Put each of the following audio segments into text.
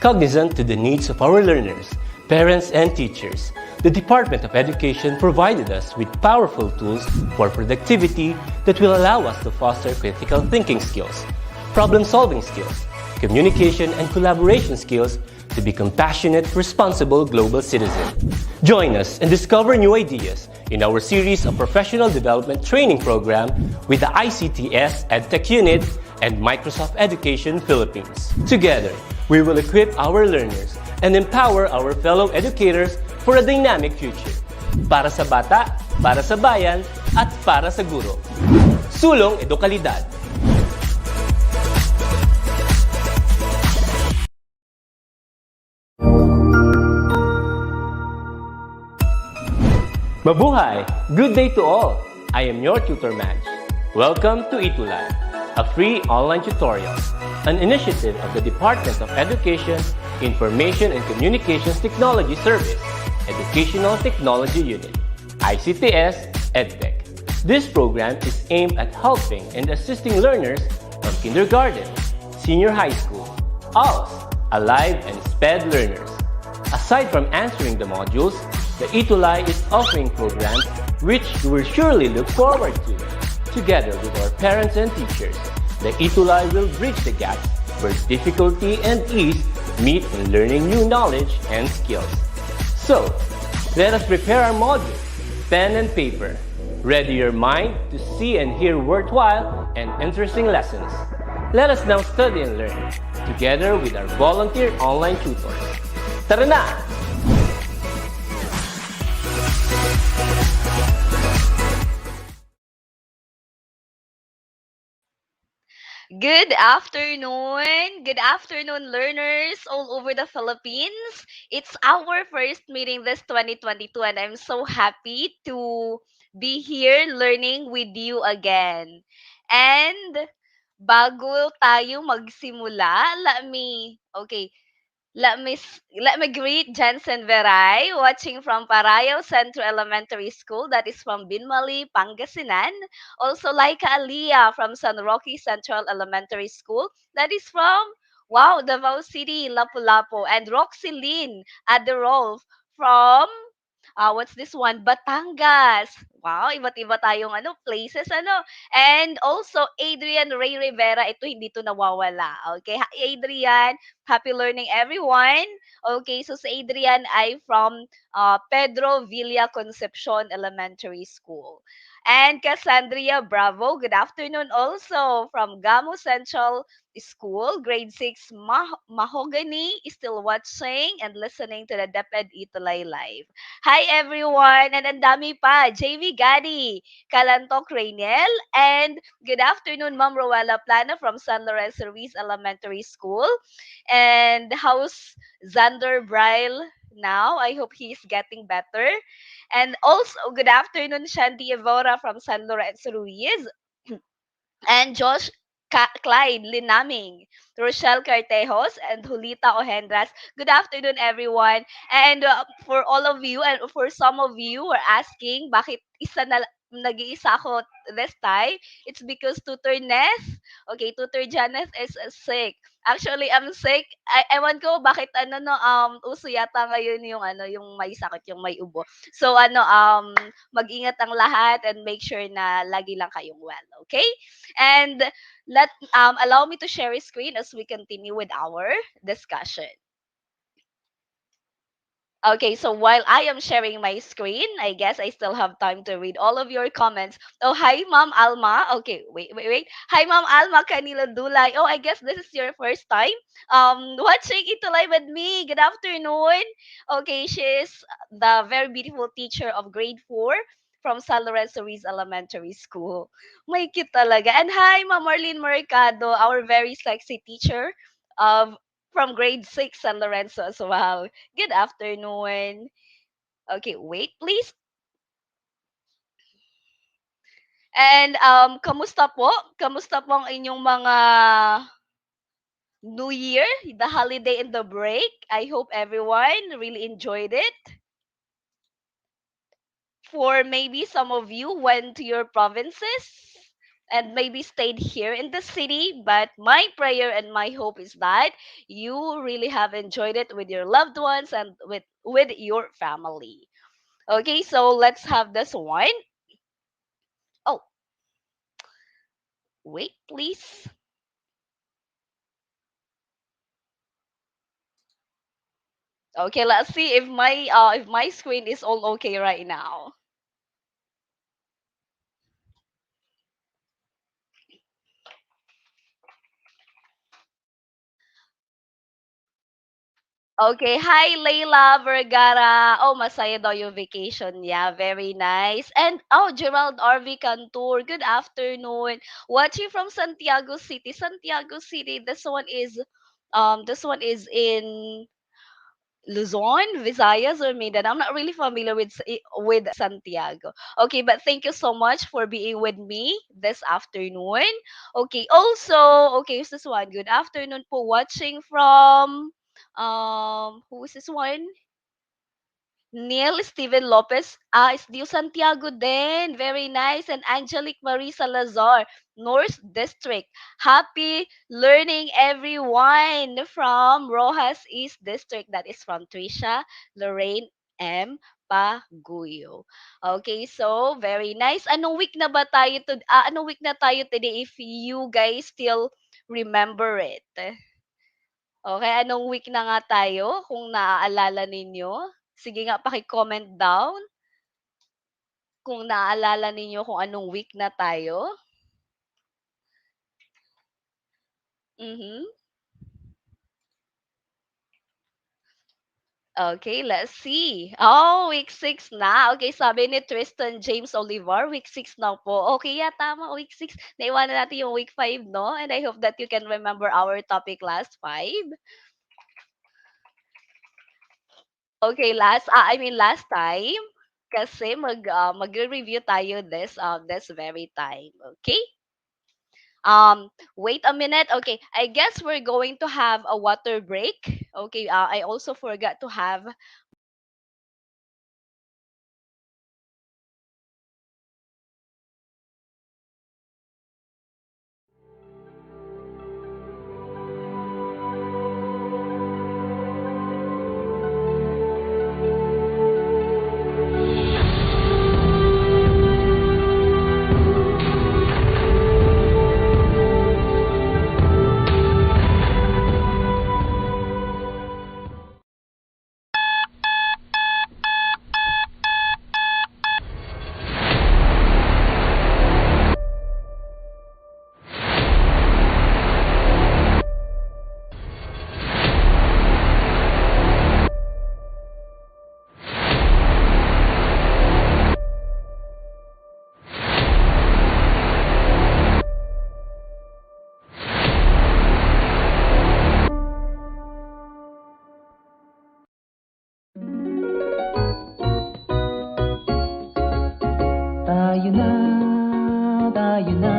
Cognizant to the needs of our learners, parents, and teachers, the Department of Education provided us with powerful tools for productivity that will allow us to foster critical thinking skills, problem-solving skills, communication and collaboration skills to be compassionate, responsible global citizens. Join us and discover new ideas in our series of professional development training program with the ICTS EdTech Unit and Microsoft Education Philippines. Together, we will equip our learners and empower our fellow educators for a dynamic future. Para sa bata, para sa bayan, at para sa guro. Sulong Edukalidad. Mabuhay! Good day to all! I am your tutor Madge. Welcome to ETUlay, a free online tutorial, an initiative of the Department of Education, Information and Communications Technology Service, Educational Technology Unit, ICTS EdTech. This program is aimed at helping and assisting learners from kindergarten, senior high school, ALS, Alive, and SPED learners. Aside from answering the modules, the ETUlay is offering programs which you will surely look forward to. Together with our parents and teachers, the ETUlay will bridge the gaps where difficulty and ease meet in learning new knowledge and skills. So, let us prepare our modules, pen and paper. Ready your mind to see and hear worthwhile and interesting lessons. Let us now study and learn, together with our volunteer online tutors. Tara na! Good afternoon! Good afternoon, learners all over the Philippines. It's our first meeting this 2022 and I'm so happy to be here learning with you again. And bago tayo magsimula, let me greet Jensen Veray, watching from Parayao Central Elementary School, that is from Binmali, Pangasinan. Also, Laika Aliyah from San Roque Central Elementary School, that is from, wow, Davao City, Lapu-Lapu. And Roxy Lynn Aderolf from what's this one? Batangas. Wow, iba't-iba tayong places And also Adrian Ray Rivera, ito hindi to nawawala. Okay, Hi, Adrian. Happy learning everyone. Okay, so si Adrian ay from Pedro Villa Concepcion Elementary School. And Cassandria Bravo, good afternoon also from Gamo Central School, grade 6 Mahogany, is still watching and listening to the DepEd ETUlay live. Hi everyone! And ang dami pa, JV Gadi, Kalantok Rainiel, and good afternoon, Ma'am Rowella Plana from San Lorenzo Ruiz Elementary School. And how's Xander Braille now? I hope he's getting better. And also, good afternoon, Shanti Evora from San Lorenzo Ruiz. And Josh Clyde Linaming, Rochelle Cartejos, and Julita Ohendras. Good afternoon, everyone. And for all of you, and for some of you who are asking, bakit nag-iisa ako this time? It's because Tutor Ness, okay, Tutor Janeth is sick. Actually, I'm sick. Ewan ko bakit uso yata ngayon yung yung may sakit, yung may ubo. So mag-ingat ang lahat and make sure na lagi lang kayong well, okay? And allow me to share a screen as we continue with our discussion. Okay, so while I am sharing my screen, I guess I still have time to read all of your comments. Oh, hi, Ma'am Alma. Okay, wait. Hi, Ma'am Alma Canilo Dulay. Oh, I guess this is your first time watching ETUlay with me. Good afternoon. Okay, she's the very beautiful teacher of grade 4 from San Lorenzo Ruiz Elementary School. May cute talaga. And hi, Ma'am Marlene Mercado, our very sexy teacher of from grade 6 San Lorenzo as well. Good afternoon. Okay, wait please. And kamusta po? Kamusta po ang inyong mga New Year, the holiday and the break? I hope everyone really enjoyed it. For maybe some of you went to your provinces. and maybe stayed here in the city, but my prayer and my hope is that you really have enjoyed it with your loved ones and with your family. Okay, so let's have this one. Oh, wait, please. Okay, let's see if my screen is all okay right now. Okay, hi Layla Vergara. Oh, masaya daw yung vacation niya. Very nice. And oh, Gerald RV Cantor. Good afternoon. Watching from Santiago City. Santiago City. This one is in Luzon, Visayas, or Mindanao. I'm not really familiar with Santiago. Okay, but thank you so much for being with me this afternoon. Okay, also, okay, who's this one? Good afternoon po. Watching from who is this one? Neil Steven Lopez, is Dio Santiago din. Very nice. And Angelique Marie Salazar, North District. Happy learning, everyone, from Rojas East District. That is from Trisha Lorraine M. Paguyo. Okay, so very nice. Anong week na tayo today if you guys still remember it? Okay, anong week na nga tayo kung naaalala ninyo? Sige nga, paki-comment down kung naaalala ninyo kung anong week na tayo. Mhm. Okay, let's see. Oh, week 6 na. Okay, sabi ni Tristan James Olivar, week 6 na po. Okay, yeah, tama, week 6. Naiwanan natin yung week 5, no? And I hope that you can remember our topic last 5. Okay, last time kasi magre-review tayo this very time. Okay? Wait a minute. Okay, I guess we're going to have a water break. Okay, I also forgot to have. Tayo na, tayo na,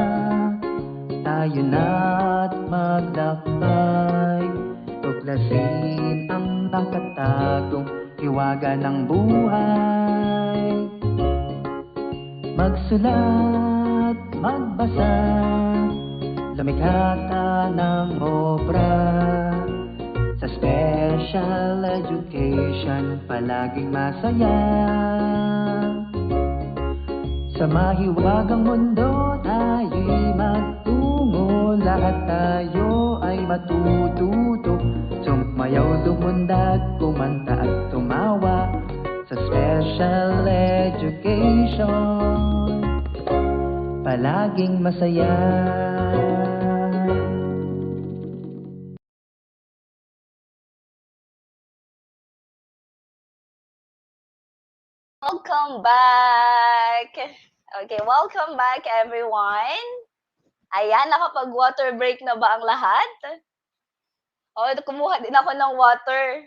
tayo na't maglakbay. Tuklasin ang nakatagong hiwaga ng buhay. Magsulat, magbasa, lumikha ng obra. Sa special education, palaging masaya. Sa mahiwagang mundo tayo'y magtungo, lahat tayo ay matututo. Sumayaw, lumundag, kumanta at tumawa sa special education, palaging masaya. Welcome back. Okay, welcome back everyone. Ayan, nakapag-water break na ba ang lahat? Oh, kumuha din ako ng water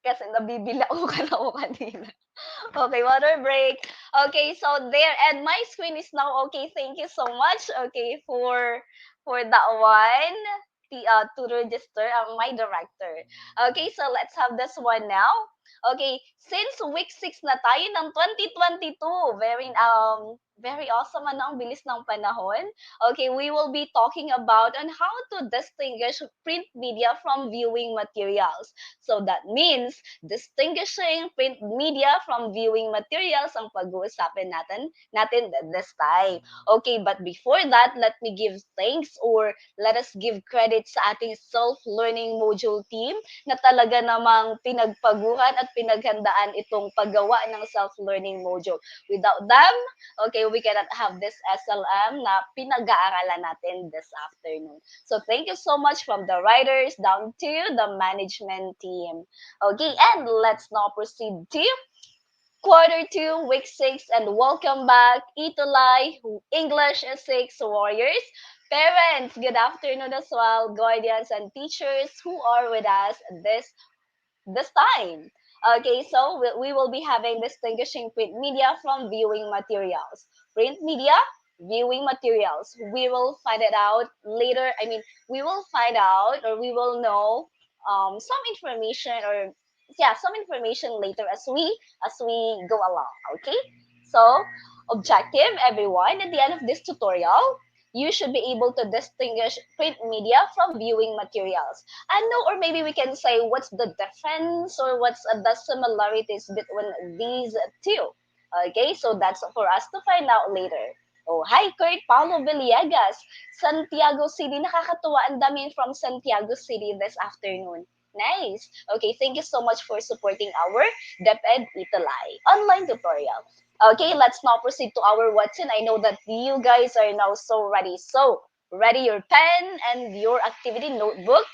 kasi nabibili ako kanina. Okay, water break. Okay, so there, and my screen is now okay. Thank you so much. Okay, for that one. To register my director. Okay, so let's have this one now. Okay, since week 6 na tayo ng 2022, very awesome, ano, ang bilis ng panahon. Okay, we will be talking about on how to distinguish print media from viewing materials. So that means distinguishing print media from viewing materials ang pag-uusapin natin this time. Okay, but before that, let me give thanks or let us give credit sa ating self-learning module team na talaga namang pinagpaguhan at pinaghandaan itong paggawa ng self-learning module. Without them, okay, we cannot have this SLM na pinag-aaralan natin this afternoon. So thank you so much from the writers down to the management team. Okay, and let's now proceed to quarter 2, week 6, and welcome back, ETUlay, English 6 warriors. Parents, good afternoon as well, guardians and teachers who are with us this time. Okay, so we will be having distinguishing print media from viewing materials. Print media, viewing materials. We will find it out later. I mean, we will find out or we will know some information or yeah, some information later as we go along. Okay, so objective, everyone. At the end of this tutorial, you should be able to distinguish print media from viewing materials. I know, or maybe we can say what's the difference or what's the similarities between these two. Okay, so that's for us to find out later. Oh, hi Kurt Paulo Villegas, Santiago City. Nakakatuwa, ang dami from Santiago City this afternoon. Nice. Okay, thank you so much for supporting our DepEd ETUlay online tutorial. Okay, let's now proceed to our Watson. I know that you guys are now so ready. So, ready your pen and your activity notebook.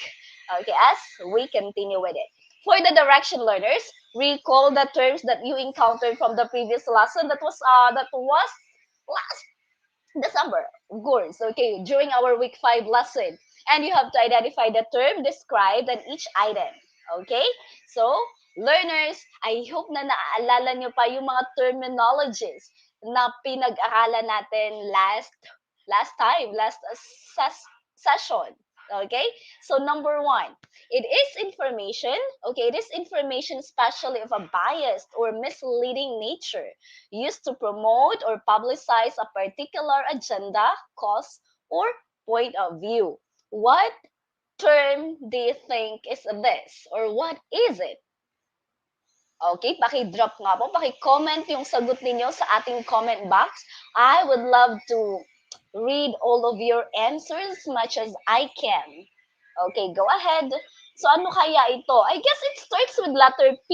Okay, as we continue with it. For the direction learners, recall the terms that you encountered from the previous lesson. That was last December, of course, okay, during our week 5 lesson. And you have to identify the term described in each item. Okay? So, learners, I hope na naaalala nyo pa yung mga terminologies na pinag-aralan natin last session. Okay? So, number 1, it is information. Okay, it is information especially of a biased or misleading nature used to promote or publicize a particular agenda, cause, or point of view. What term do you think is this? Or what is it? Okay, paki-drop nga po, paki-comment yung sagot ninyo sa ating comment box. I would love to read all of your answers as much as I can. Okay, go ahead. So ano kaya ito? I guess it starts with letter P.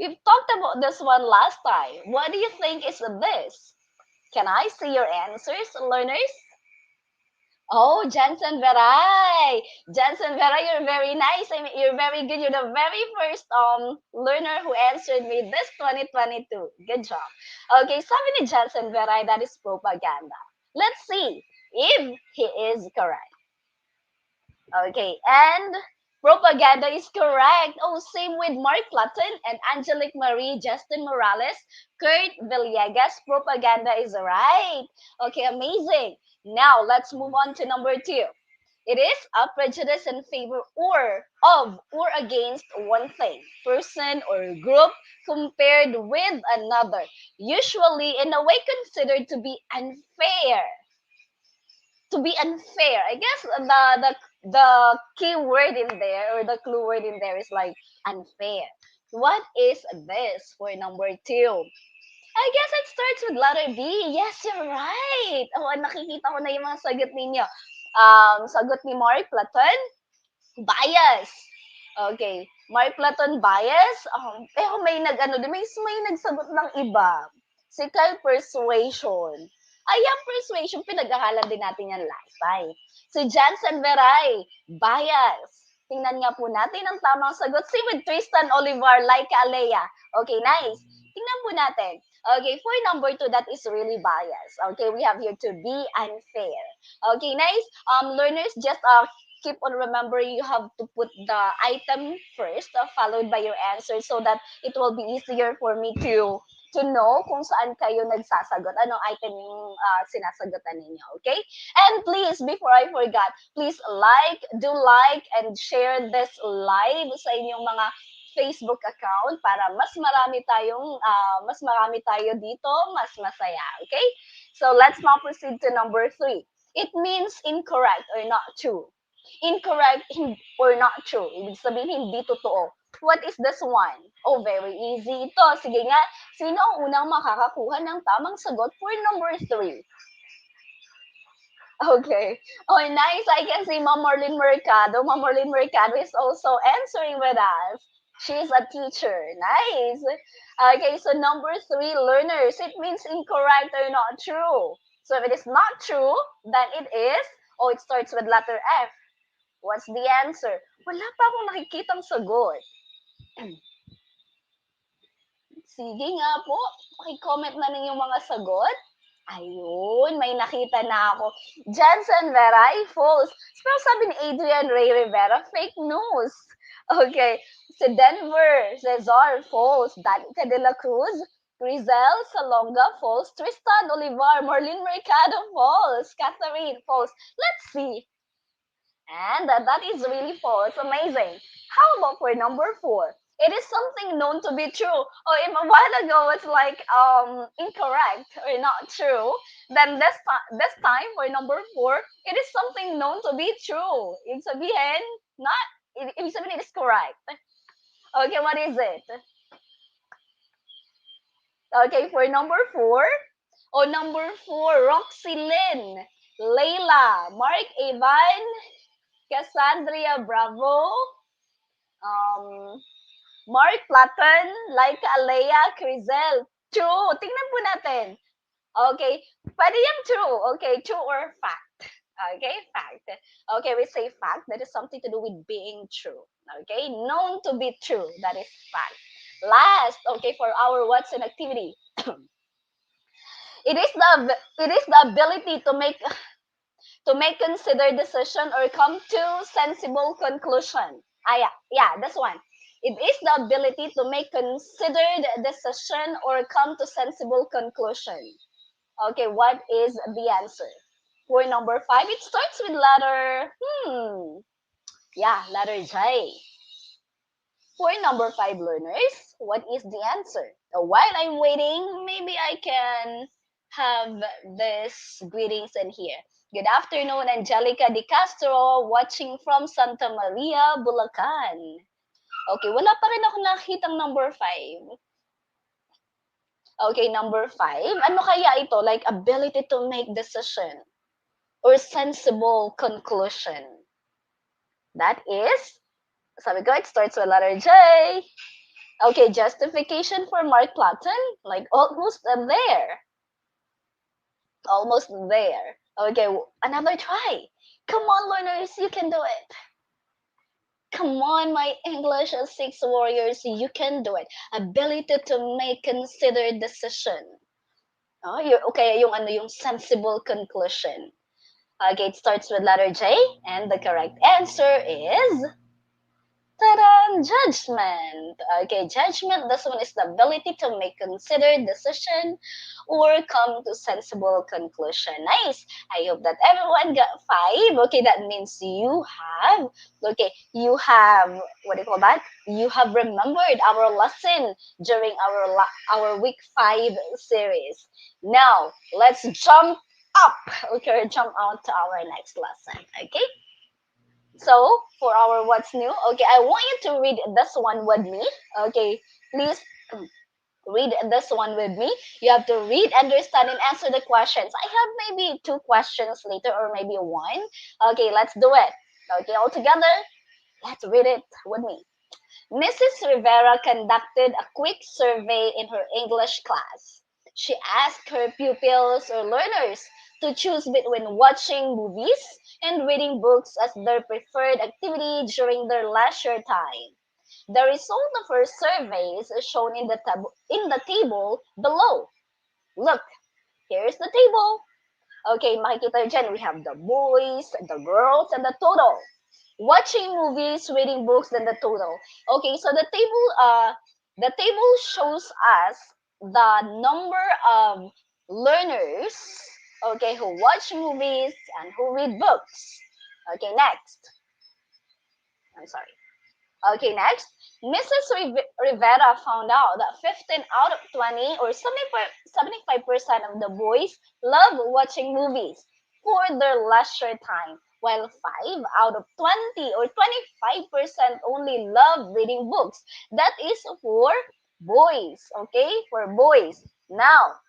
We've talked about this one last time. What do you think is this? Can I see your answers, learners? Oh, Jansen Veray. Jansen Veray, you're very nice. I mean, you're very good. You're the very first learner who answered me this 2022. Good job. Okay, sabi ni Jansen Veray, that is propaganda. Let's see if he is correct. Okay, and propaganda is correct. Oh, same with Mark Platten and Angelique Marie, Justin Morales, Kurt Villegas. Propaganda is right. Okay, amazing. Now, let's move on to number 2. It is a prejudice in favor or of or against one thing, person, or group compared with another, usually in a way considered to be unfair. To be unfair. I guess the key word in there or the clue word in there is like unfair. What is this for number 2? I guess it starts with letter B. Yes, you're right. Oh, nakikita ko na yung mga sagot ninyo. Sagot ni Mark Platon, bias. Okay. Mark Platon, bias. Pero may may nagsagot ng iba. Si Kyle, persuasion. Yung persuasion, pinag-aralan din natin yan last time. Si Jansen Veray, bias. Tingnan nga po natin ang tamang sagot. Si with Tristan Olivar, Laika Alea. Okay, nice. Tingnan po natin. Okay, for number 2, that is really bias. Okay, we have here to be unfair. Okay, nice. Learners, just keep on remembering you have to put the item first, followed by your answer so that it will be easier for me to know kung saan kayo nagsasagot, anong item yung sinasagutan ninyo, okay? And please, before I forgot, please like and share this live sa inyong mga Facebook account para mas marami tayo dito, mas masaya. Okay? So let's now proceed to number 3. It means incorrect or not true. Incorrect or not true. Ibig sabihin, hindi totoo. What is this one? Oh, very easy ito. Sige nga, sino ang unang makakakuha ng tamang sagot for number 3? Okay. Oh, nice. I can see Ma'am Marlene Mercado. Ma'am Marlene Mercado is also answering with us. She's a teacher. Nice. Okay, so number 3, learners. It means incorrect or not true. So if it is not true, then it is, it starts with letter F. What's the answer? Wala pa akong nakikitang sagot. Sige nga po, paki-comment na ninyong mga sagot. Ayun, may nakita na ako. Jensen Veray, false. Pero sabi ni Adrian Ray Rivera, fake news. Okay. Si Denver, Cesar, false. Danica de la Cruz, Rizal, Salonga, false. Tristan Olivar, Marlene Mercado, false. Catherine, false. Let's see. And that is really false. Amazing. How about for number 4? It is something known to be true. Oh, if a while ago it's like incorrect or not true, then this time for number 4, it is something known to be true. Ibig sabihin, ibig sabihin it is correct. Okay, what is it? Okay, for number 4, number 4, Roxy Lynn, Layla, Mark Evan, Cassandra Bravo, Mark Platon, Laika Alea, Crizel. True. Tingnan po natin. Okay. Pwede yung true. Okay. True or fact. Okay. Fact. Okay. We say fact. That is something to do with being true. Okay. Known to be true. That is fact. Last. Okay. For our what's an activity. It is the ability to make considered decision or come to sensible conclusion. Yeah, this one. It is the ability to make considered decision or come to sensible conclusion. Okay, what is the answer? For number 5, it starts with letter, letter J. For number 5 learners, what is the answer? While I'm waiting, maybe I can have this greetings in here. Good afternoon, Angelica Di Castro, watching from Santa Maria, Bulacan. Okay, wala pa rin ako nakitang number 5. Okay, number 5. Ano kaya ito? Like ability to make decision or sensible conclusion. That is, sabi ko, it starts with letter J. Okay, justification for Mark Platon. Like almost there. Almost there. Okay, another try. Come on, learners, you can do it. Come on, my English 6 warriors, you can do it. Ability to make considered decision. Yung sensible conclusion. Okay, it starts with letter J, and the correct answer is judgment. Okay, judgment. This one is the ability to make considered decision or come to sensible conclusion. Nice. I hope that everyone got 5. Okay, that means you have, what do you call that? You have remembered our lesson during our week 5 series. Now, let's jump up. Okay, jump on to our next lesson. Okay. So, for our what's new, okay, I want you to read this one with me. Okay, please read this one with me. You have to read, understand, and answer the questions. I have maybe 2 questions later or maybe 1. Okay, let's do it. Okay, all together, let's read it with me. Mrs. Rivera conducted a quick survey in her English class. She asked her pupils or learners to choose between watching movies and reading books as their preferred activity during their leisure time. The result of her surveys is shown in the table below. Look, here's the table. Okay, makikita dyan, we have the boys, the girls, and the total. Watching movies, reading books, then the total. Okay, so the table shows us the number of learners, okay, who watch movies and who read books. Okay, next. I'm sorry. Okay, next. Mrs. Rivera found out that 15 out of 20 or 75% of the boys love watching movies for their leisure time, while 5 out of 20 or 25% only love reading books. That is for boys, okay? For boys. Now,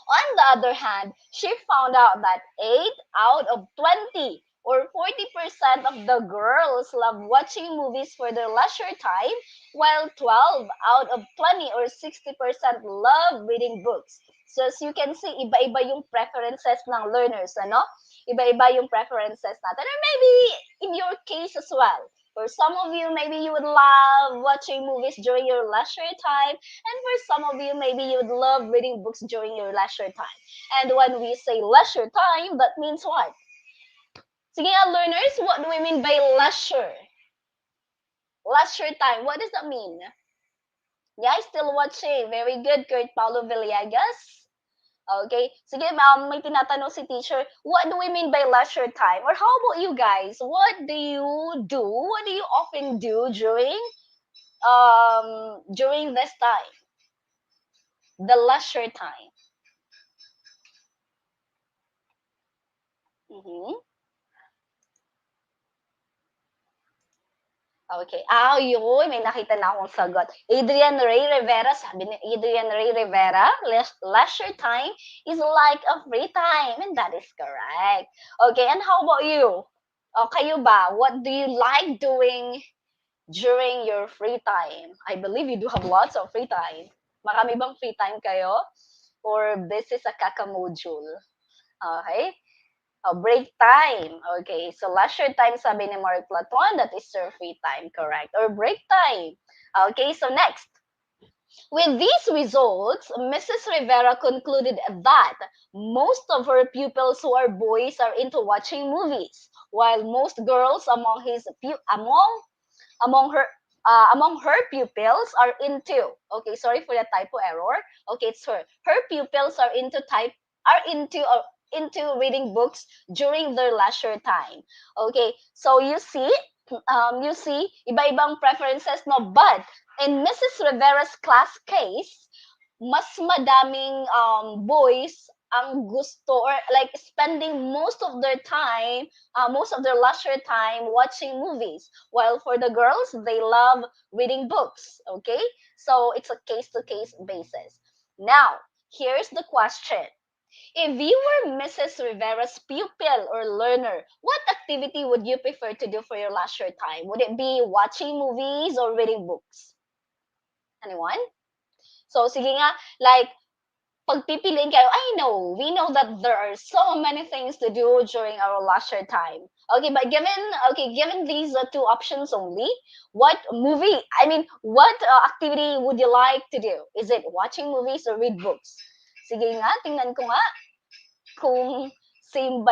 on the other hand, she found out that 8 out of 20 or 40% of the girls love watching movies for their leisure time, while 12 out of 20 or 60% love reading books. So as you can see, iba-iba yung preferences ng learners, ano? Iba-iba yung preferences natin. Or maybe in your case as well. For some of you, maybe you would love watching movies during your leisure time. And for some of you, maybe you would love reading books during your leisure time. And when we say leisure time, that means what? Sige nga, learners, what do we mean by leisure? Leisure time, what does that mean? Yeah, still watching. Very good, Kurt Paulo Villegas. Okay, sige, may tinatanong si teacher, what do we mean by leisure time? Or how about you guys? What do you do? What do you often do during this time? The leisure time. Mm-hmm. Okay. Yun. May nakita na akong sagot. Adrian Ray Rivera, sabi ni Adrian Ray Rivera, leisure time is like a free time. And that is correct. Okay, and how about you? Kayo ba? What do you like doing during your free time? I believe you do have lots of free time. Marami bang free time kayo? Or this is a kaka-module? Okay. Break time. Okay, so leisure time, sabi ni Mark Platon, that is your free time, correct? Or break time. Okay, so next. With these results, Mrs. Rivera concluded that most of her pupils who are boys are into watching movies, while most girls among her pupils are into, okay, sorry for the typo error. Okay, it's her. Her pupils are into reading books during their leisure time. Okay, so you see, iba-ibang preferences, no? But in Mrs. Rivera's class case, mas madaming boys ang gusto or like spending most of their time, most of their leisure time watching movies. While for the girls, they love reading books. Okay, so it's a case-to-case basis. Now, here's the question. If you were Mrs. Rivera's pupil or learner, what activity would you prefer to do for your leisure time? Would it be watching movies or reading books? Anyone? So, sige nga, like, pagpipiliin kayo, we know that there are so many things to do during our leisure time. Okay, but given these two options only, what activity would you like to do? Is it watching movies or read books? Sige nga, tingnan ko nga kung same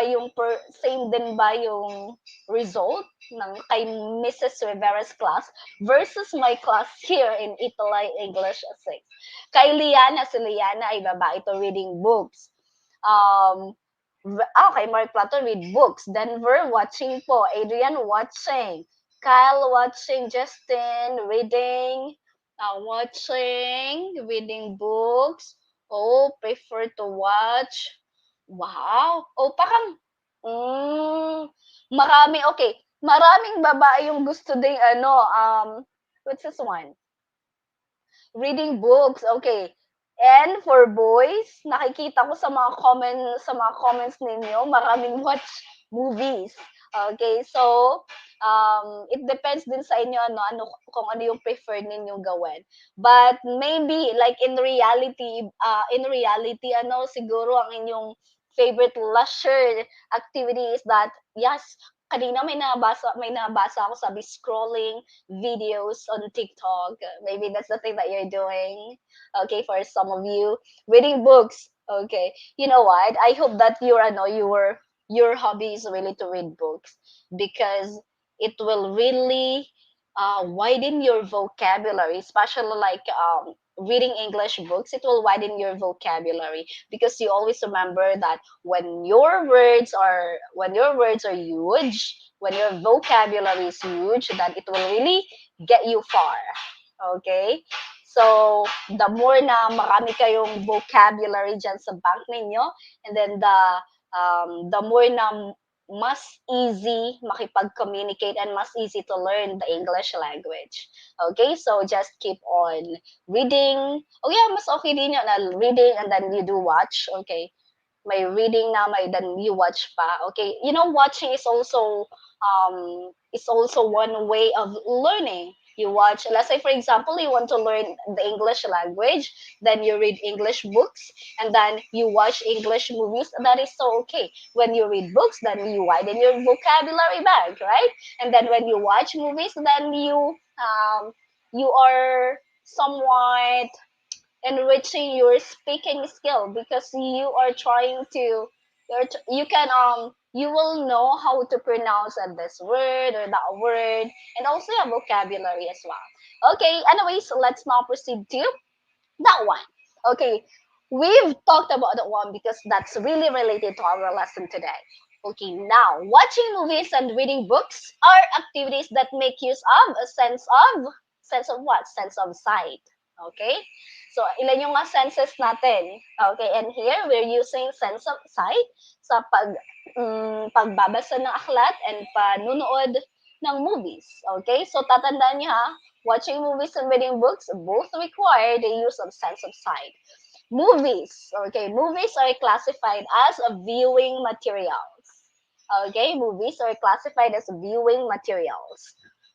din ba yung result ng kay Mrs. Rivera's class versus my class here in ETUlay English 6. Kay Liana, si Liana ay babae to reading books. Kay Mark Plato, read books. Denver, watching po. Adrian, watching. Kyle, watching. Justin, reading. Reading books. Prefer to watch. Wow! Parang, maraming babae yung gusto ding what's this one? Reading books, okay. And for boys, nakikita ko sa mga comments ninyo, maraming watch movies. Okay, so it depends din sa inyo kung ano yung preferred ninyong gawin. But maybe like in reality siguro ang inyong favorite leisure activity is that, yes, kanina may nabasa ako, sabi scrolling videos on TikTok. Maybe that's the thing that you're doing. Okay, for some of you, reading books. Okay, you know what? I hope that your hobby is really to read books, because it will really widen your vocabulary, especially like reading English books, it will widen your vocabulary, because you always remember that when your words are huge, when your vocabulary is huge, then it will really get you far. Okay? So, the more na marami kayong vocabulary dyan sa bank ninyo, and then the more na mas easy makipag-communicate and mas easy to learn the English language. Okay, so just keep on reading. Oh yeah, mas okay din yun na reading and then you do watch. Okay, may reading na, may then you watch pa. Okay, you know, watching is also one way of learning. You watch, let's say for example, you want to learn the English language, then you read English books, and then you watch English movies. That is so okay. When you read books, then you widen your vocabulary bank, right? And then when you watch movies, then you are somewhat enriching your speaking skill, because you are trying to you can you will know how to pronounce this word or that word, and also your vocabulary as well. Okay, anyways, let's now proceed to that one. Okay, we've talked about that one because that's really related to our lesson today. Okay, now watching movies and reading books are activities that make use of a sense of what? Sense of sight. Okay? So, ilan yung mga senses natin? Okay, and here we're using sense of sight sa pagbabasa ng aklat and panunood ng movies. Okay? So, tatandaan niyo ha, watching movies and reading books both require the use of sense of sight. Movies. Okay, movies are classified as viewing materials. Okay, movies are classified as viewing materials.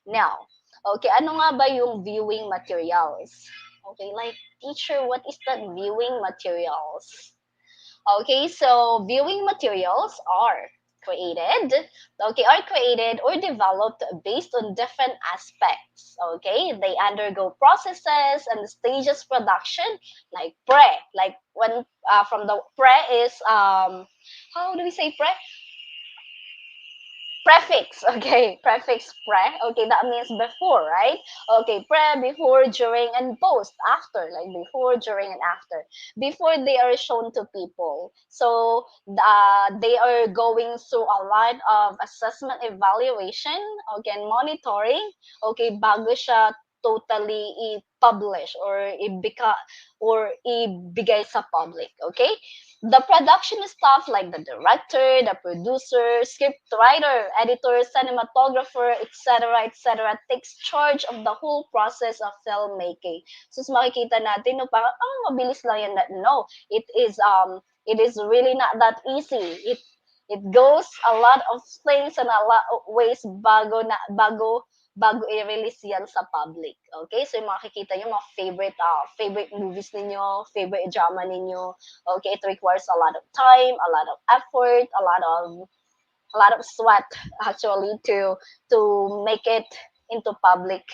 Now, okay, ano nga ba yung viewing materials? Okay, like, teacher, what is that viewing materials? Okay, so viewing materials are created or developed based on different aspects. Okay, they undergo processes and stages production, like like when from the is how do we say pre? Prefix, okay, prefix pre, okay, that means before, right? Okay, pre, before, during, and post, after, like before, during, and after. Before they are shown to people. So, they are going through a lot of assessment evaluation, okay, and monitoring, okay, bago siya totally i-publish or ibigay sa public, okay? The production staff like the director, the producer, script writer, editor, cinematographer, etc., takes charge of the whole process of filmmaking. So, makikita natin, no, parang, mabilis lang yan. No, it is really not that easy. It goes a lot of things and a lot of ways bago i-release yan sa public. Okay? So, yung makikita nyo, mga favorite movies ninyo, favorite drama ninyo. Okay, it requires a lot of time, a lot of effort, a lot of sweat actually to make it into public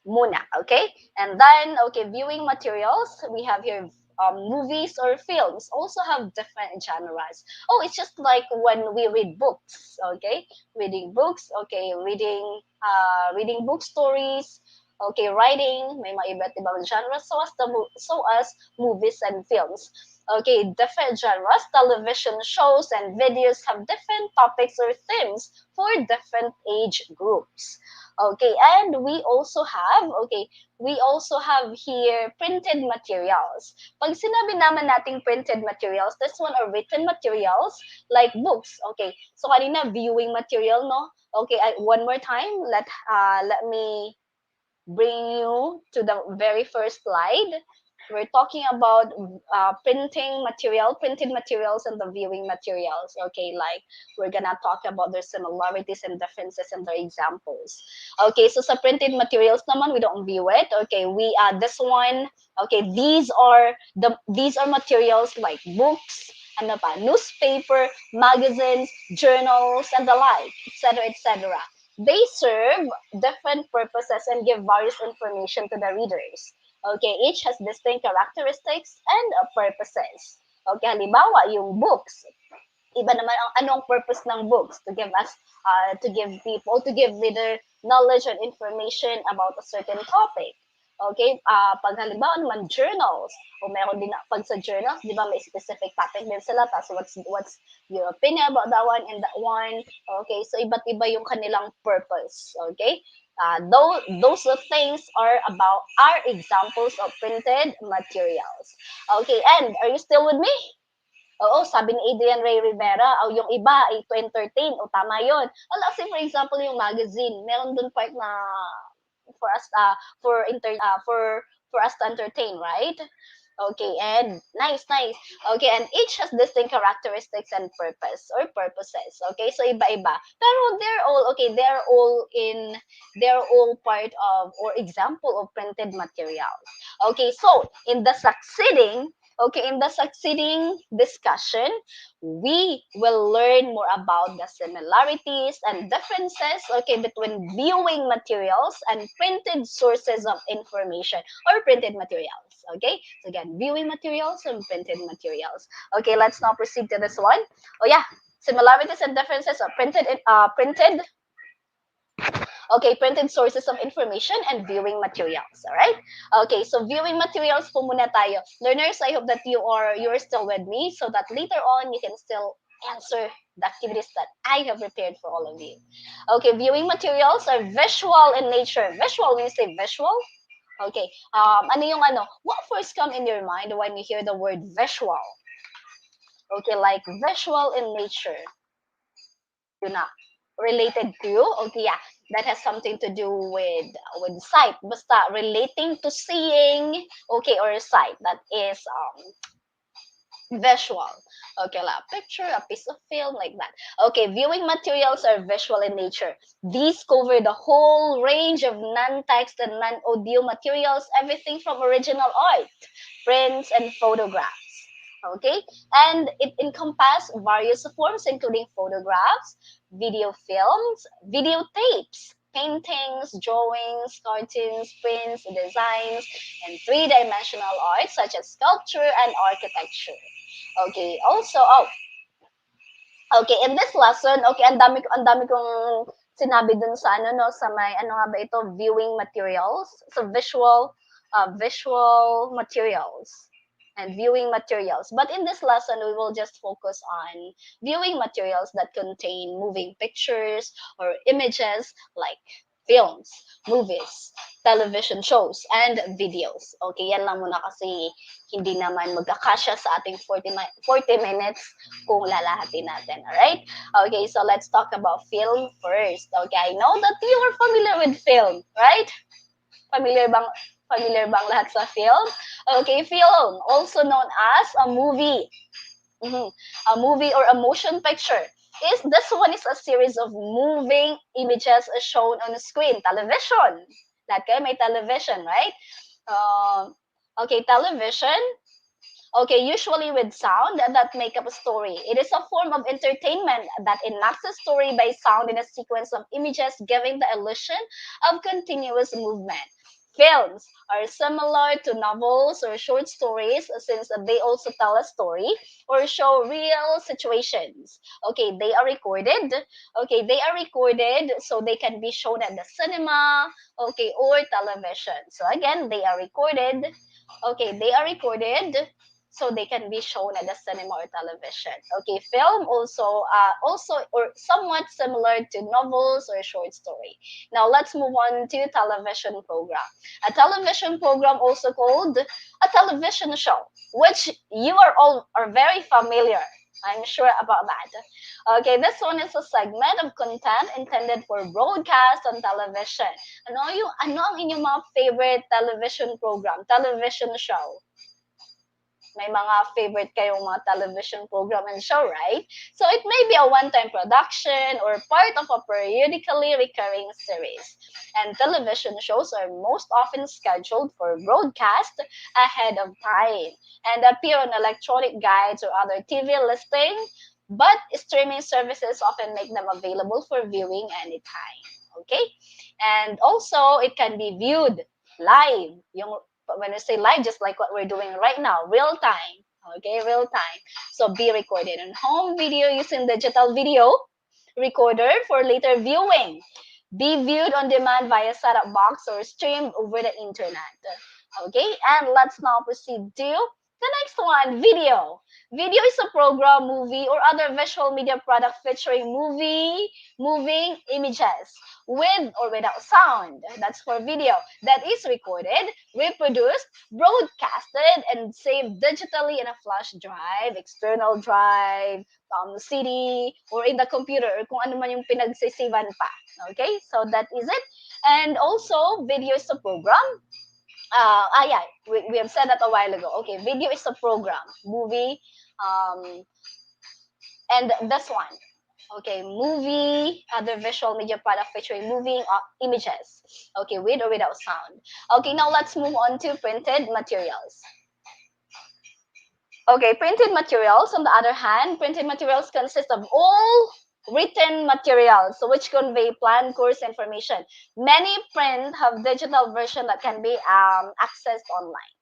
muna, okay? And then, okay, viewing materials, we have here movies or films also have different genres. Oh, it's just like when we read books, okay? Reading books, okay, reading book stories, okay, writing, may mga iba't ibang genres, so as movies and films. Okay, different genres, television shows and videos have different topics or themes for different age groups. Okay, and we also have here printed materials. Pag sinabi naman nating printed materials, this one are written materials like books. Okay, so kanina viewing material, no? Okay, one more time, let me bring you to the very first slide. We're talking about printed materials and the viewing materials. Okay, like we're gonna talk about their similarities and differences and their examples. Okay, so sa printed materials naman, we don't view it. Okay, this one. Okay, these are materials like books, ano pa, newspaper, magazines, journals, and the like, etc. They serve different purposes and give various information to the readers. Okay, each has distinct characteristics and purposes. Okay, halimbawa, yung books. Iba naman anong purpose ng books, to give reader knowledge and information about a certain topic. Okay, pag halimbawa naman journals, o meron din pag sa journals, di ba may specific topic din sila, tapos what's your opinion about that one and that one. Okay, so iba't iba yung kanilang purpose. Okay, those things are about our examples of printed materials. Okay, and are you still with me? Oo, sabi ni Adrian Ray Rivera, yung iba ay to entertain. O tama yun. Well, say for example, yung magazine, meron dun part na for us for us to entertain, right? Okay, and nice. Okay, and each has distinct characteristics and purposes. Okay, so iba-iba. Pero they're all part of or example of printed materials. Okay, so in the succeeding discussion, we will learn more about the similarities and differences, okay, between viewing materials and printed sources of information or printed materials. Okay, so again, viewing materials and printed materials. Okay, let's now proceed to this one. Oh yeah, similarities and differences of printed sources of information and viewing materials. All right. Okay, so viewing materials po muna tayo. Learners, I hope that you're still with me so that later on you can still answer the activities that I have prepared for all of you. Okay, viewing materials are visual in nature. Visual, when you say visual, okay, what first come in your mind when you hear the word visual? Okay, like visual in nature. Yun na. Related to, okay, yeah, that has something to do with sight. Basta relating to seeing, okay, or sight. That is visual. Okay, like a picture, a piece of film, like that. Okay, viewing materials are visual in nature. These cover the whole range of non-text and non-audio materials, everything from original art, prints, and photographs. Okay, and it encompasses various forms, including photographs, video films, videotapes, paintings, drawings, cartoons, prints, designs, and three-dimensional art such as sculpture and architecture. Okay, also, okay, in this lesson, okay, ang dami kong sinabi dun sa sa may, ano nga ba ito, viewing materials, so visual materials and viewing materials. But in this lesson, we will just focus on viewing materials that contain moving pictures or images like films, movies, television shows, and videos. Okay, yan lang muna kasi hindi naman magkakasya sa ating 40 minutes kung lalahatin natin. Alright? Okay, so let's talk about film first. Okay, I know that you are familiar with film, right? Familiar bang lahat sa film? Okay, film, also known as a movie. A movie or a motion picture. This one is a series of moving images shown on a screen. Television. Lahat kayo may television, right? Okay, television. Okay, usually with sound that make up a story. It is a form of entertainment that enacts a story by sound in a sequence of images, giving the illusion of continuous movement. Films are similar to novels or short stories since they also tell a story or show real situations. Okay, they are recorded. Okay, they are recorded so they can be shown at the cinema, okay, or television. So again, they are recorded. Okay, they are recorded so they can be shown at the cinema or television. Okay, film also or somewhat similar to novels or short story. Now let's move on to television program. A television program also called a television show, which you are very familiar. I'm sure about that. Okay, this one is a segment of content intended for broadcast on television. Ano ang inyong mga favorite television program, television show? May mga favorite kayong mga television program and show, right? So it may be a one-time production or part of a periodically recurring series. And television shows are most often scheduled for broadcast ahead of time and appear on electronic guides or other TV listings, but streaming services often make them available for viewing anytime. Okay? And also, it can be viewed live. When I say live, just like what we're doing right now, real time. Okay, real time. So be recorded on home video using digital video recorder for later viewing. be viewed on demand via set-top box or streamed over the internet. Okay, and let's now proceed to the next one, video. Video is a program, movie, or other visual media product featuring moving images with or without sound. That's for video. That is recorded, reproduced, broadcasted, and saved digitally in a flash drive, external drive, CD, or in the computer, or kung ano man yung pinagsisivan pa. Okay, so that is it. And also, video is a program. Yeah, we have said that a while ago. Okay, video is a program, movie, and this one. Okay, movie, other visual media product featuring moving images. Okay, with or without sound. Okay, now let's move on to printed materials. Okay, printed materials, on the other hand, printed materials consist of all written materials which convey plan course information. Many print have digital version that can be accessed online.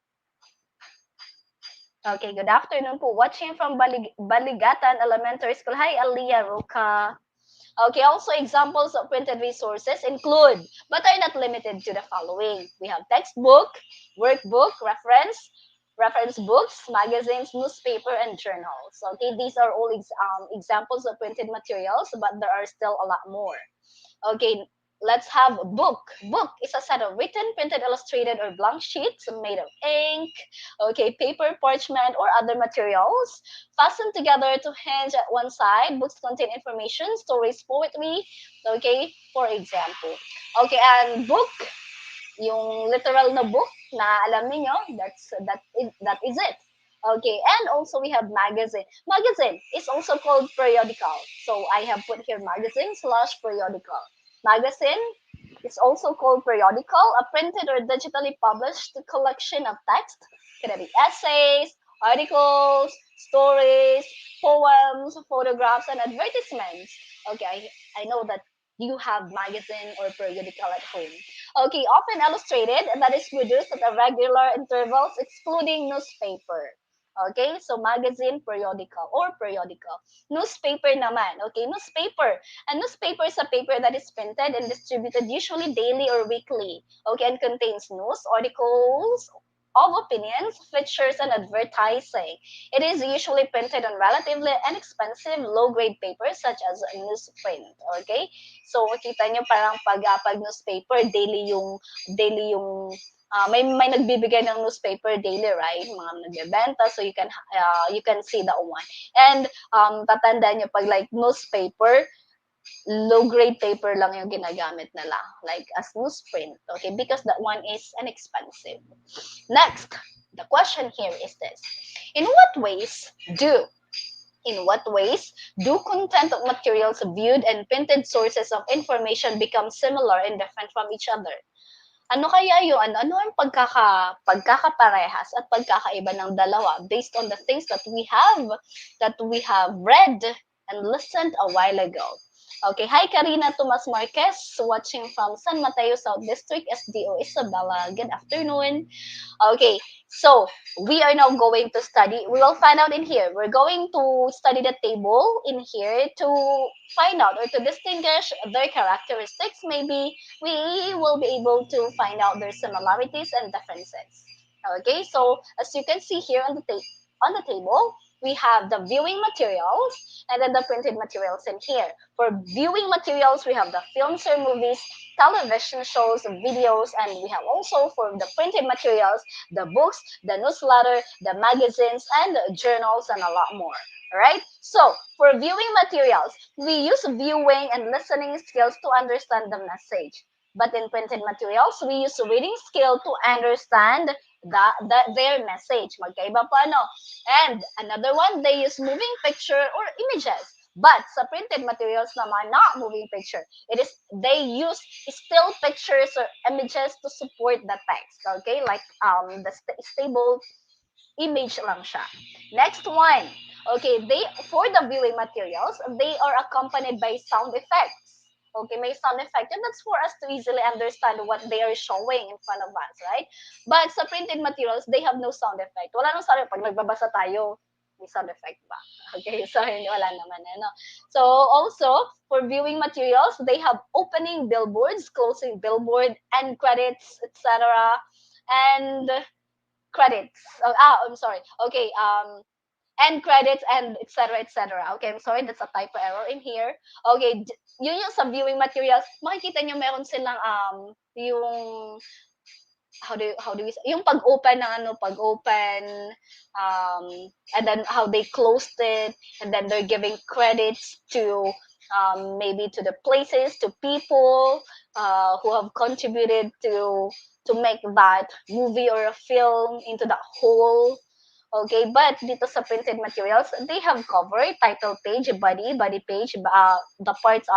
Okay, good afternoon po. Watching from Baligatan Elementary School. Hi, Aliyah, Roka. Okay, also examples of printed resources include, but are not limited to the following. We have textbook, workbook, reference books, magazines, newspaper, and journals. Okay, these are all examples of printed materials, but there are still a lot more. Okay, let's have book. Book is a set of written, printed, illustrated, or blank sheets made of ink, okay, paper, parchment, or other materials, fastened together to hinge at one side. Books contain information, stories, poetry, okay, for example. Okay, and book, yung literal na book na alam niyo, that is it. Okay, and also we have magazine. Magazine is also called periodical. So I have put here magazine/periodical. Magazine is also called periodical, a printed or digitally published collection of text. Could be essays, articles, stories, poems, photographs, and advertisements. Okay, I know that you have magazine or periodical at home. Okay, often illustrated, that is produced at regular intervals, excluding newspaper. Okay, so magazine, periodical, or periodical. Newspaper naman. Okay, newspaper. A newspaper is a paper that is printed and distributed usually daily or weekly. Okay, and contains news, articles of opinions, features, and advertising. It is usually printed on relatively inexpensive, low-grade paper such as newsprint. Okay? So, kita nyo parang pag newspaper, daily yung may nagbibigay ng newspaper daily, right? Mga nagbebenta, so you can see that one. And tatandaan nyo pag like newspaper, low-grade paper lang yung ginagamit nila, like as newsprint, okay? Because that one is inexpensive. Next, the question here is this. In what ways do content of materials viewed and printed sources of information become similar and different from each other? Ano kaya yun? Ano ang pagkakaparehas at pagkakaiba ng dalawa based on the things that we have read and listened a while ago? Okay, hi Karina Tomas Marquez, watching from San Mateo South District, SDO Isabela. Good afternoon. Okay, so we are now going to study. We will find out in here. We're going to study the table in here to find out or to distinguish their characteristics. Maybe we will be able to find out their similarities and differences. Okay, so as you can see here on the table, we have the viewing materials and then the printed materials in here. For viewing materials, we have the films or movies, television shows, videos, and we have also for the printed materials, the books, the newsletter, the magazines, and the journals, and a lot more. Alright? So, for viewing materials, we use viewing and listening skills to understand the message. But in printed materials, we use reading skill to understand their message. Magkaiba pa, no? And another one, they use moving picture or images. But sa printed materials naman, not moving picture. They use still pictures or images to support the text. Okay? Like the stable image lang siya. Next one. Okay, for the viewing materials, they are accompanied by sound effects. Okay, may sound effect. And that's for us to easily understand what they are showing in front of us, right? But sa printed materials, they have no sound effect. Wala nang sound effect pag nagbabasa tayo. May sound effect ba? Okay, so hindi, wala naman. Ano. So also, for viewing materials, they have opening billboards, closing billboard, end credits, etc. And credits. I'm sorry. Okay, end credits and etc. etc. Okay, I'm sorry, that's a typo error in here. Okay, yun yung sa viewing materials. Makikita nyo meron silang yung how do we say, yung pag-open ng ano, pag-open, um, and then how they closed it, and then they're giving credits to maybe to the places, to people who have contributed to make that movie or a film into that whole. Okay, but dito sa printed materials, they have cover, title page, body page, the parts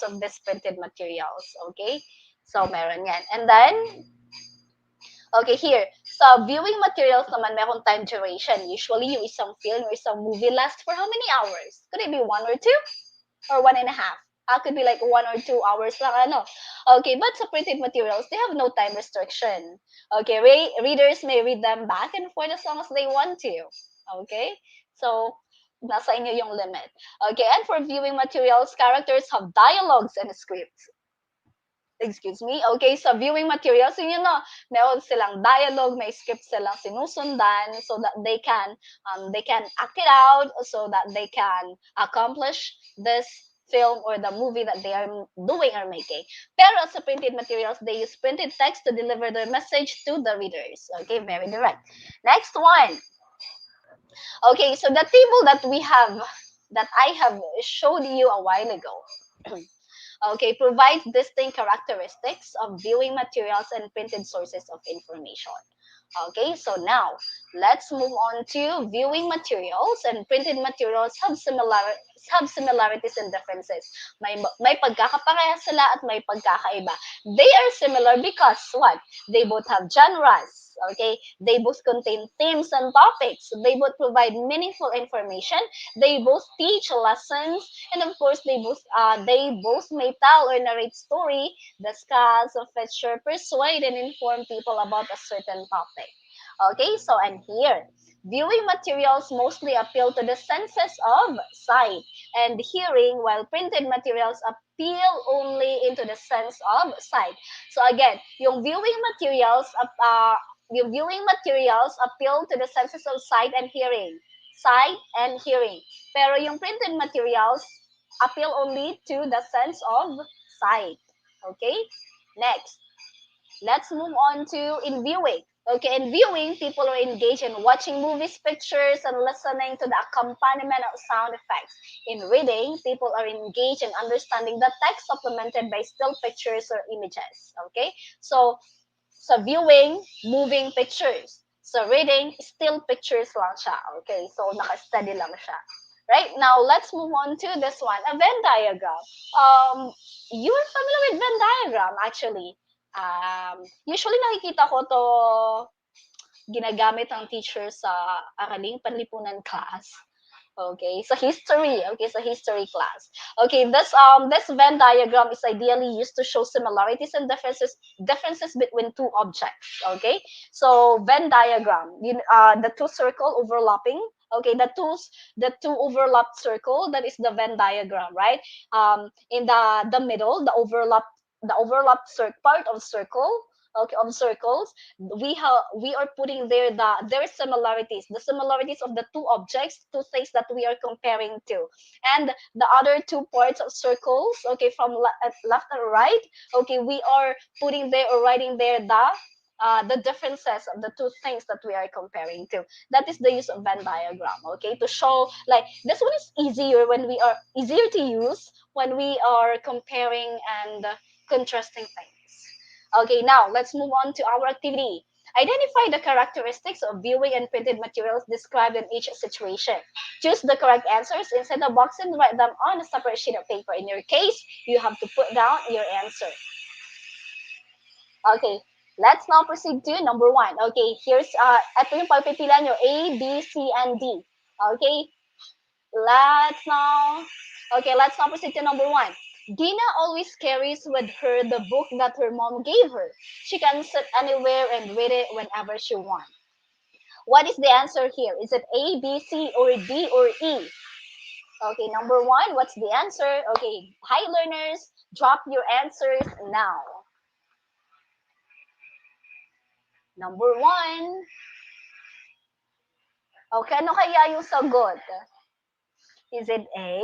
of this printed materials. Okay, so meron yan. And then, okay, here, sa viewing materials naman, meron time duration. Usually, yung isang film or isang movie lasts for how many hours? Could it be 1 or 2? Or 1.5? Could be like 1 or 2 hours lang, ano. Okay, but sa printed materials, they have no time restriction. Okay, readers may read them back and forth as long as they want to. Okay, so nasa inyo yung limit. Okay, and for viewing materials, characters have dialogues and scripts. Excuse me. Okay, sa viewing materials, yun meron silang dialogue, may script silang sinusundan so that they can act it out, so that they can accomplish this film or the movie that they are doing or making. Pero sa printed materials, they use printed text to deliver their message to the readers. Okay, very direct. Next one. Okay, so the table that I have showed you a while ago. Okay, provides distinct characteristics of viewing materials and printed sources of information. Okay, so now let's move on to viewing materials and printed materials have similarities and differences. May pagkakaparehas sila at may pagkakaiba. They are similar because what? They both have genres. Okay, they both contain themes and topics. They both provide meaningful information. They both teach lessons, and of course, they both may tell or narrate story, discuss, feature, persuade, and inform people about a certain topic. Okay, so and here, viewing materials mostly appeal to the senses of sight and hearing, while printed materials appeal only into the sense of sight. So again, yung viewing materials appeal to the senses of sight and hearing. Sight and hearing. Pero yung printed materials appeal only to the sense of sight. Okay? Next, let's move on to in viewing. Okay, in viewing, people are engaged in watching movies, pictures, and listening to the accompaniment of sound effects. In reading, people are engaged in understanding the text supplemented by still pictures or images. Okay, so viewing, moving pictures. Sa reading, still pictures lang siya. Okay, so naka-study lang siya. Right, now let's move on to this one, a Venn diagram. You're familiar with Venn diagram, actually. Usually nakikita ko to ginagamit ng teacher sa araling panlipunan class. Okay, so history. Okay, so history class. Okay, this Venn diagram is ideally used to show similarities and differences between two objects. Okay, so Venn diagram, the two circle overlapping. Okay, the two overlapped circle, that is the Venn diagram, right? In the middle, the overlapped part of circle, okay, of circles, we are putting there their similarities, the similarities of the two objects, two things that we are comparing to, and the other two parts of circles, okay, from left and right, okay, we are putting there or writing there the differences of the two things that we are comparing to. That is the use of Venn diagram, okay, to show like this one is easier to use when we are comparing and contrasting things. Okay, now let's move on to our activity. Identify the characteristics of viewing and printed materials described in each situation. Choose the correct answers inside the box and write them on a separate sheet of paper. In your case, you have to put down your answer. Okay, let's now proceed to number 1. Okay, here's ito yung pagpipila nyo, A, B, C, and D. Okay, let's now proceed to number 1. Dina always carries with her the book that her mom gave her. She can sit anywhere and read it whenever she wants. What is the answer here? Is it A, B, C, or D, or E? Okay, number one, what's the answer? Okay, hi learners, drop your answers now. Number one. Okay, ano kaya yung sagot? Is it A?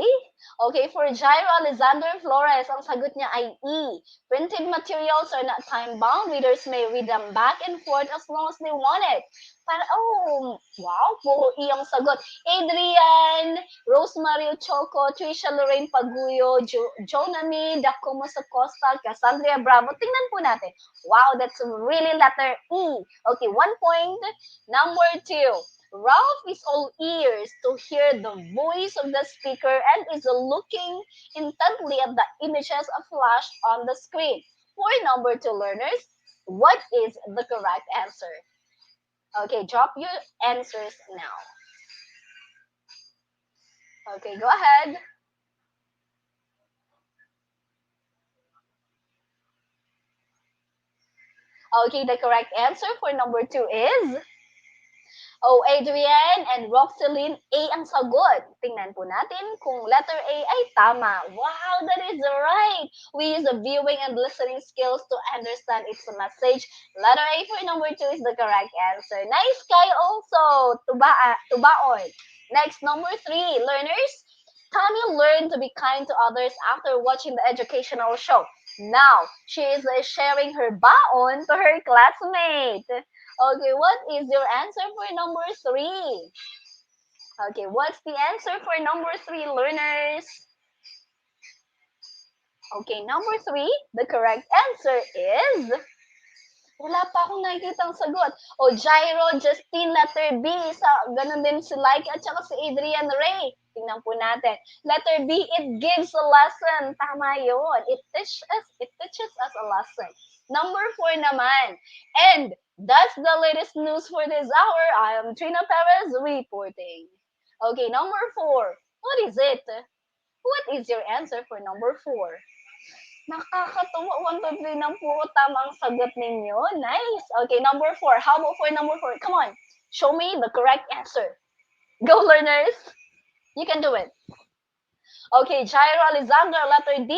Okay, for Jairo Alexander Flores, ang sagot niya ay E. Printed materials are not time-bound. Readers may read them back and forth as long as they want it. Para, oh, wow, puro E ang sagot. Adrian, Rosemary Choco, Trisha Lorraine Paguyo, Jonami, Dacomo Costa, Cassandra Bravo. Tingnan po natin. Wow, that's really letter E. Okay, 1 point. Number 2. Ralph is all ears to hear the voice of the speaker and is looking intently at the images flashed on the screen. For number 2 learners, what is the correct answer? Okay, drop your answers now. Okay, go ahead. Okay, the correct answer for number 2 is... Oh, Adrian and Roxeline, A ang sagot. Tingnan po natin kung letter A ay tama. Wow, that is right. We use the viewing and listening skills to understand its message. Letter A for number 2 is the correct answer. Nice, Kai, also. Tubaon. Next, number 3. Learners, Tani learned to be kind to others after watching the educational show. Now, she is sharing her baon to her classmate. Okay, what is your answer for number 3? Okay, what's the answer for number 3, learners? Okay, number 3, the correct answer is... Wala pa akong nakikita ang sagot. O, Jairo, Justine, letter B. Ganun din si Laika at saka si Adrian Ray. Tingnan po natin. Letter B, it gives a lesson. Tama yun. It teaches us a lesson. Number 4 naman. And that's the latest news for this hour. I am Trina Perez reporting. Okay, number 4. What is it? What is your answer for number 4? Nakakatuwa. 1, 2, 3 ng puro tama ang sagot ninyo. Nice. Okay, number 4. How about for number 4? Come on. Show me the correct answer. Go, learners. You can do it. Okay, Jairo Alexander, letter D.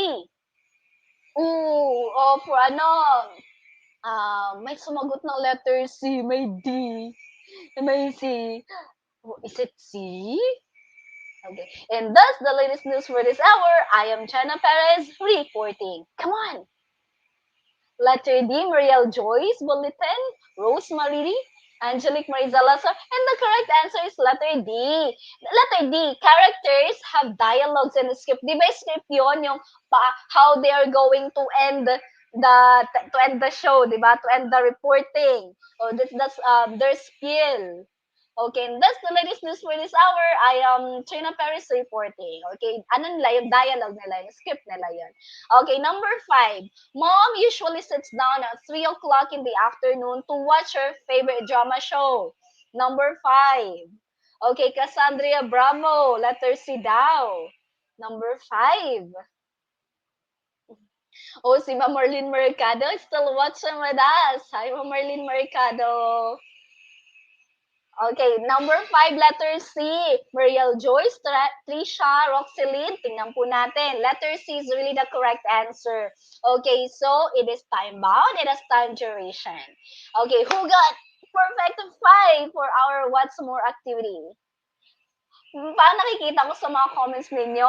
Ooh, oh, for ano? May sumagot ng letter C. May D. May C. Oh, is it C? Okay, and that's the latest news for this hour. I am Chana Perez reporting. Come on. Letter D, Mariel Joyce Bulletin, Rose Marie, Angelique Marie Salazar, and the correct answer is letter D. Letter D, characters have dialogues in the script. Di ba script yun, yung how they are going to end the show, di ba? To end the reporting. Oh, that's their skill. Okay, and that's the latest news for this hour. I am Trina Paris reporting. Okay, ano nila yung dialogue nila, yung script nila yun. Okay, number 5. Mom usually sits down at 3 o'clock in the afternoon to watch her favorite drama show. Number 5. Okay, Cassandra Bravo, letter C daw. Number 5. Oh, si Ma'am Marlene Mercado is still watching with us. Hi, Ma'am Marlene Mercado. Okay, number 5, letter C. Mariel Joyce, Trisha, Roxeline. Tingnan po natin. Letter C is really the correct answer. Okay, so it is time-bound. It has time duration. Okay, who got perfect 5 for our What's More activity? Parang nakikita ko sa mga comments ninyo,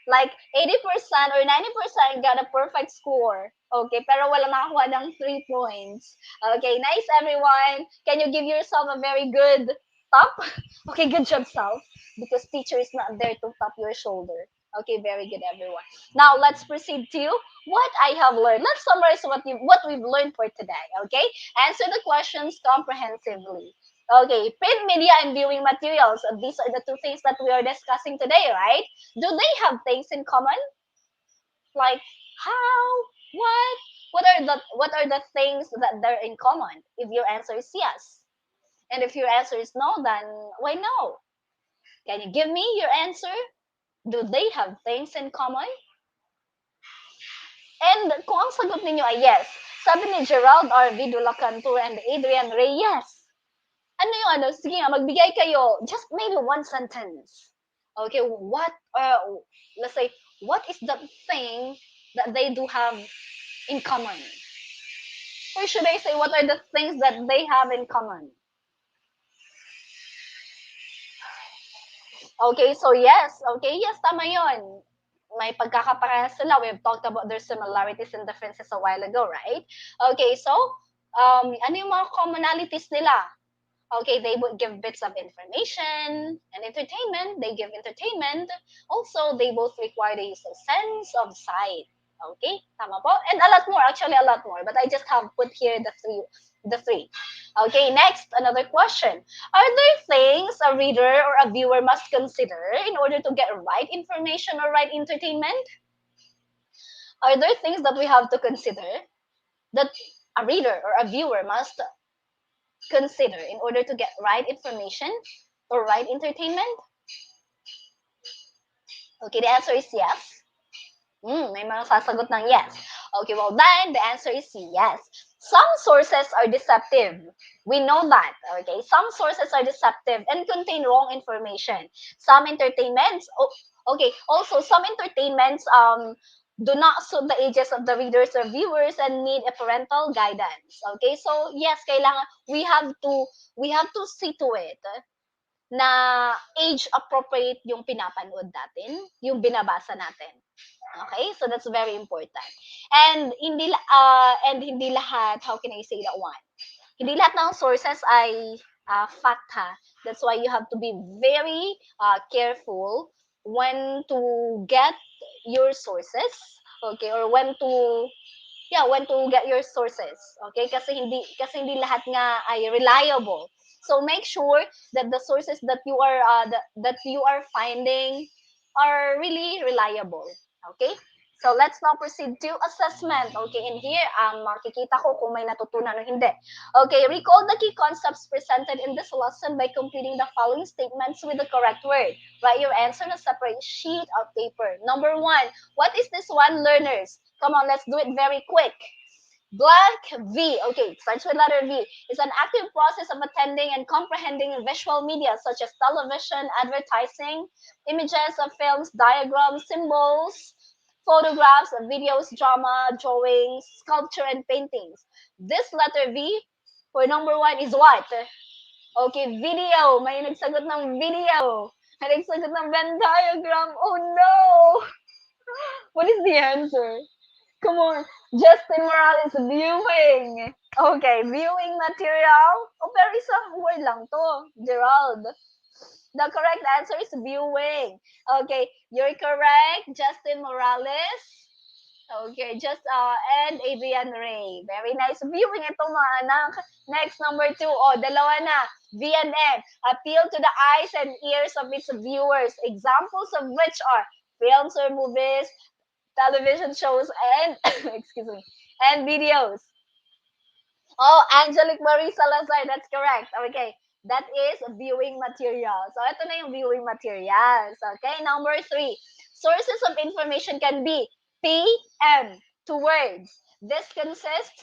like 80% or 90% got a perfect score. Okay, pero wala nakakuha ng 3 points. Okay, nice everyone. Can you give yourself a very good top? Okay, good job, self. Because teacher is not there to tap your shoulder. Okay, very good everyone. Now, let's proceed to what I have learned. Let's summarize what we've learned for today, okay? Answer the questions comprehensively. Okay, print media and viewing materials. These are the 2 things that we are discussing today, right? Do they have things in common? Like how? What are the things that they're in common? If your answer is yes. And if your answer is no, then why no? Can you give me your answer? Do they have things in common? And kung ang sagot ninyo ay yes, sabi ni Gerald R. Vidula Cantor and Adrian Ray, yes. Ano yung ano? Sige nga, magbigay kayo. Just maybe one sentence. Okay, let's say, what is the thing that they do have in common? Or should I say, what are the things that they have in common? Okay, so yes. Okay, yes, tama yun. May pagkakaparehas sila. We have talked about their similarities and differences a while ago, right? Okay, so, ano yung mga commonalities nila? Okay, they would give bits of information and entertainment. They give entertainment. Also, they both require the use of sense of sight. Okay, tama po. And a lot more, actually a lot more. But I just have put here the three. Okay, next, another question. Are there things a reader or a viewer must consider in order to get right information or right entertainment? Are there things that we have to consider that a reader or a viewer must consider in order to get right information or right entertainment? Okay, the answer is yes. May mga sasagot ng yes. Okay, well then, the answer is yes. Some sources are deceptive. We know that, okay? Some sources are deceptive and contain wrong information. Some entertainments, okay, also some entertainments do not suit the ages of the readers or viewers and need a parental guidance. Okay, so yes, kailangan we have to see to it na age appropriate yung pinapanood natin, yung binabasa natin. Okay? So that's very important. And hindi lahat, how can I say that one? Hindi lahat ng sources ay fact ha. That's why you have to be very careful when to get your sources, okay? Or when to get your sources, okay? Kasi hindi lahat nga ay reliable. So make sure that the sources that you are finding are really reliable. Okay? So let's now proceed to assessment. Okay, in here, makikita ko kung may natutunan o hindi. Okay, recall the key concepts presented in this lesson by completing the following statements with the correct word. Write your answer on a separate sheet of paper. Number 1, what is this one, learners? Come on, let's do it very quick. Blank V, okay, starts with letter V, is an active process of attending and comprehending visual media such as television, advertising, images of films, diagrams, symbols, photographs, videos, drama, drawings, sculpture, and paintings. This letter V for number 1 is what? Okay, video. May nagsagot ng video. May nagsagot ng Venn diagram. Oh no! What is the answer? Come on. Justin Morales, viewing. Okay, viewing material. Oh, pero isang word lang to. Gerald. The correct answer is viewing. Okay, you're correct, Justin Morales. Okay, and Adrian Ray. Very nice viewing ito mga anak. Next, number 2. Oh, dalawa na. V and N. Appeal to the eyes and ears of its viewers. Examples of which are films or movies, television shows, and excuse me, and videos. Oh, Angelic Marie Salazar, that's correct. Okay, that is viewing material. So, ito na yung viewing materials. Okay, number 3. Sources of information can be P, M, 2 words. This consists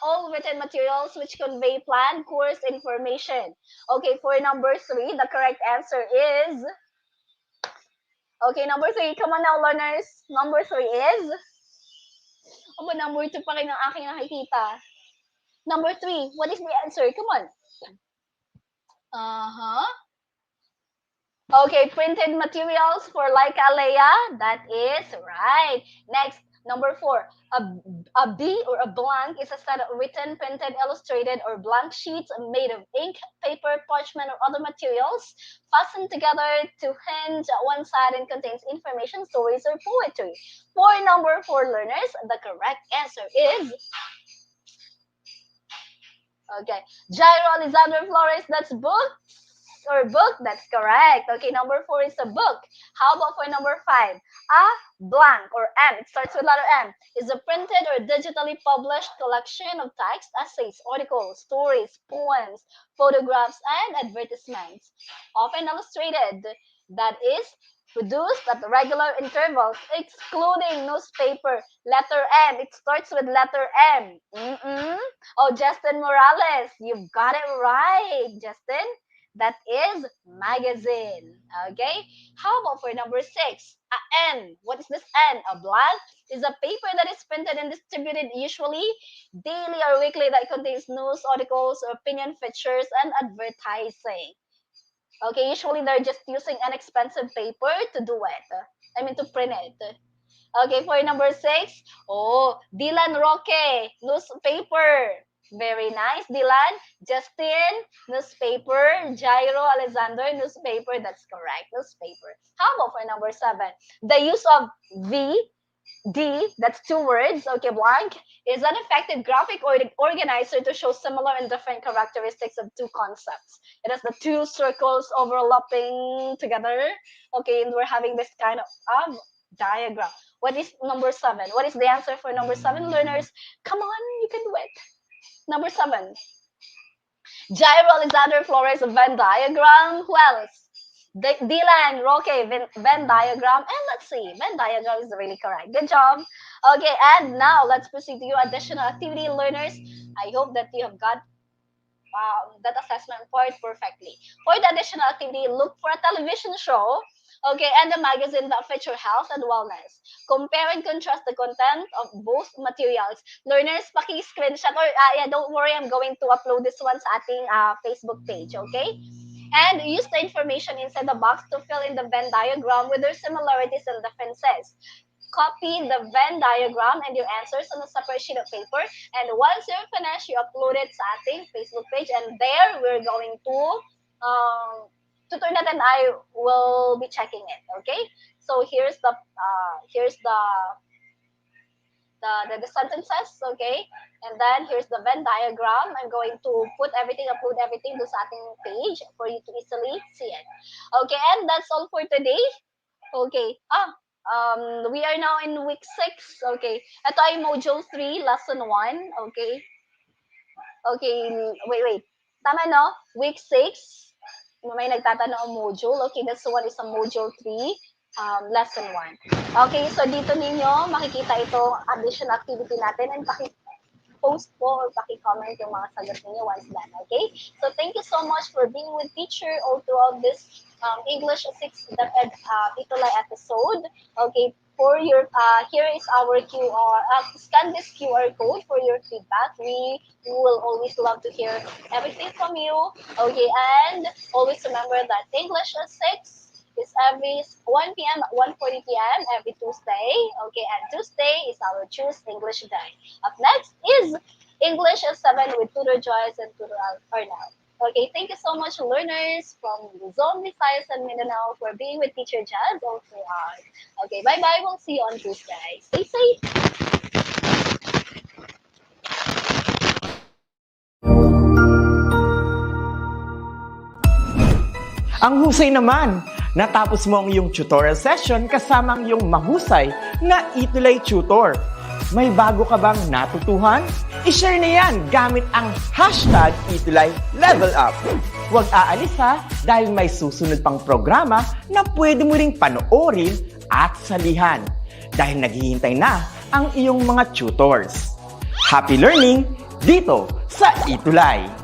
all written materials which convey planned course information. Okay, for number 3, the correct answer is... Okay, number 3. Come on now, learners. Number 3 is... Aba, number 2 pa rin ang aking nakikita. Number 3, what is the answer? Come on. Okay, printed materials for like Alea. That is right. Next, number 4, a B or a blank is a set of written, printed, illustrated, or blank sheets made of ink, paper, parchment, or other materials fastened together to hinge at one side and contains information, stories, or poetry. For number 4 learners, the correct answer is... Okay, Jairo Alexander Flores, that's book, that's correct. Okay, number 4 is a book. How about for number 5? A blank or M, it starts with letter M, is a printed or digitally published collection of text, essays, articles, stories, poems, photographs, and advertisements, often illustrated. That is produced at regular intervals, excluding newspaper. Letter M. It starts with letter M. Oh, Justin Morales, you've got it right, Justin. That is magazine. Okay. How about for number 6? A N. What is this N? A blank is a paper that is printed and distributed usually daily or weekly that contains news, articles, or opinion features and advertising. Okay, usually they're just using an expensive paper to do it. To print it. Okay, for number 6, oh, Dylan Roque, newspaper. Very nice, Dylan. Justin, newspaper. Jairo Alexander, newspaper. That's correct, newspaper. How about for number 7? The use of D, that's 2 words, okay, blank, is an effective graphic organizer to show similar and different characteristics of 2 concepts. It has the 2 circles overlapping together, okay, and we're having this kind of diagram. What is number 7? What is the answer for number 7, learners? Come on, you can do it. Number 7. Jairo Alexander Flores Venn diagram. Who else? Dylan Roque Venn diagram. And let's see, Venn diagram is really correct. Good job. Okay, and now let's proceed to your additional activity, learners. I hope that you have got that assessment part perfectly. For the additional activity, look for a television show, okay, and a magazine that feature health and wellness. Compare and contrast the content of both materials. Learners, paki-screenshot or don't worry, I'm going to upload this one sa ating Facebook page, okay? And use the information inside the box to fill in the Venn diagram with their similarities and differences. Copy the Venn diagram and your answers on a separate sheet of paper. And once you're finished, you upload it sa ating Facebook page. And there, we're going to, tutor natin, I will be checking it, okay? So here's the sentences, okay? And then here's the Venn diagram. I'm going to upload everything to sa ating page for you to easily see it. Okay, and that's all for today. Okay. We are now in week 6. Okay. Ito ay module 3, lesson 1. Okay. Okay, wait. Tama, no? Week 6. May nagtatanong module. Okay, this one is a module 3, lesson 1. Okay, so dito ninyo makikita ito additional activity natin and post po or paki-comment yung mga sagot ninyo once done, okay? So thank you so much for being with teacher all throughout this English 6 DepEd ETUlay episode. Okay, for your here is our QR. Scan this QR code for your feedback. We will always love to hear everything from you. Okay, and always remember that English 6 is every 1 p.m. 1:40 p.m. every Tuesday. Okay, and Tuesday is our Choose English Day. Up next is English 7 with Tutor Joyce and Tutor Arnel. Okay, thank you so much, learners from Luzon, Visayas, and Mindanao for being with Teacher Jazz all throughout. Okay, bye-bye. We'll see you on Tuesday. Stay safe. Ang husay naman! Natapos mo ang iyong tutorial session kasama ang iyong mahusay na ETUlay tutor. May bago ka bang natutuhan? I-share na yan gamit ang hashtag #ETUlayLevelUp. Huwag aalis ha dahil may susunod pang programa na pwede mo ring panoorin at salihan dahil naghihintay na ang iyong mga tutors. Happy learning dito sa ETUlay!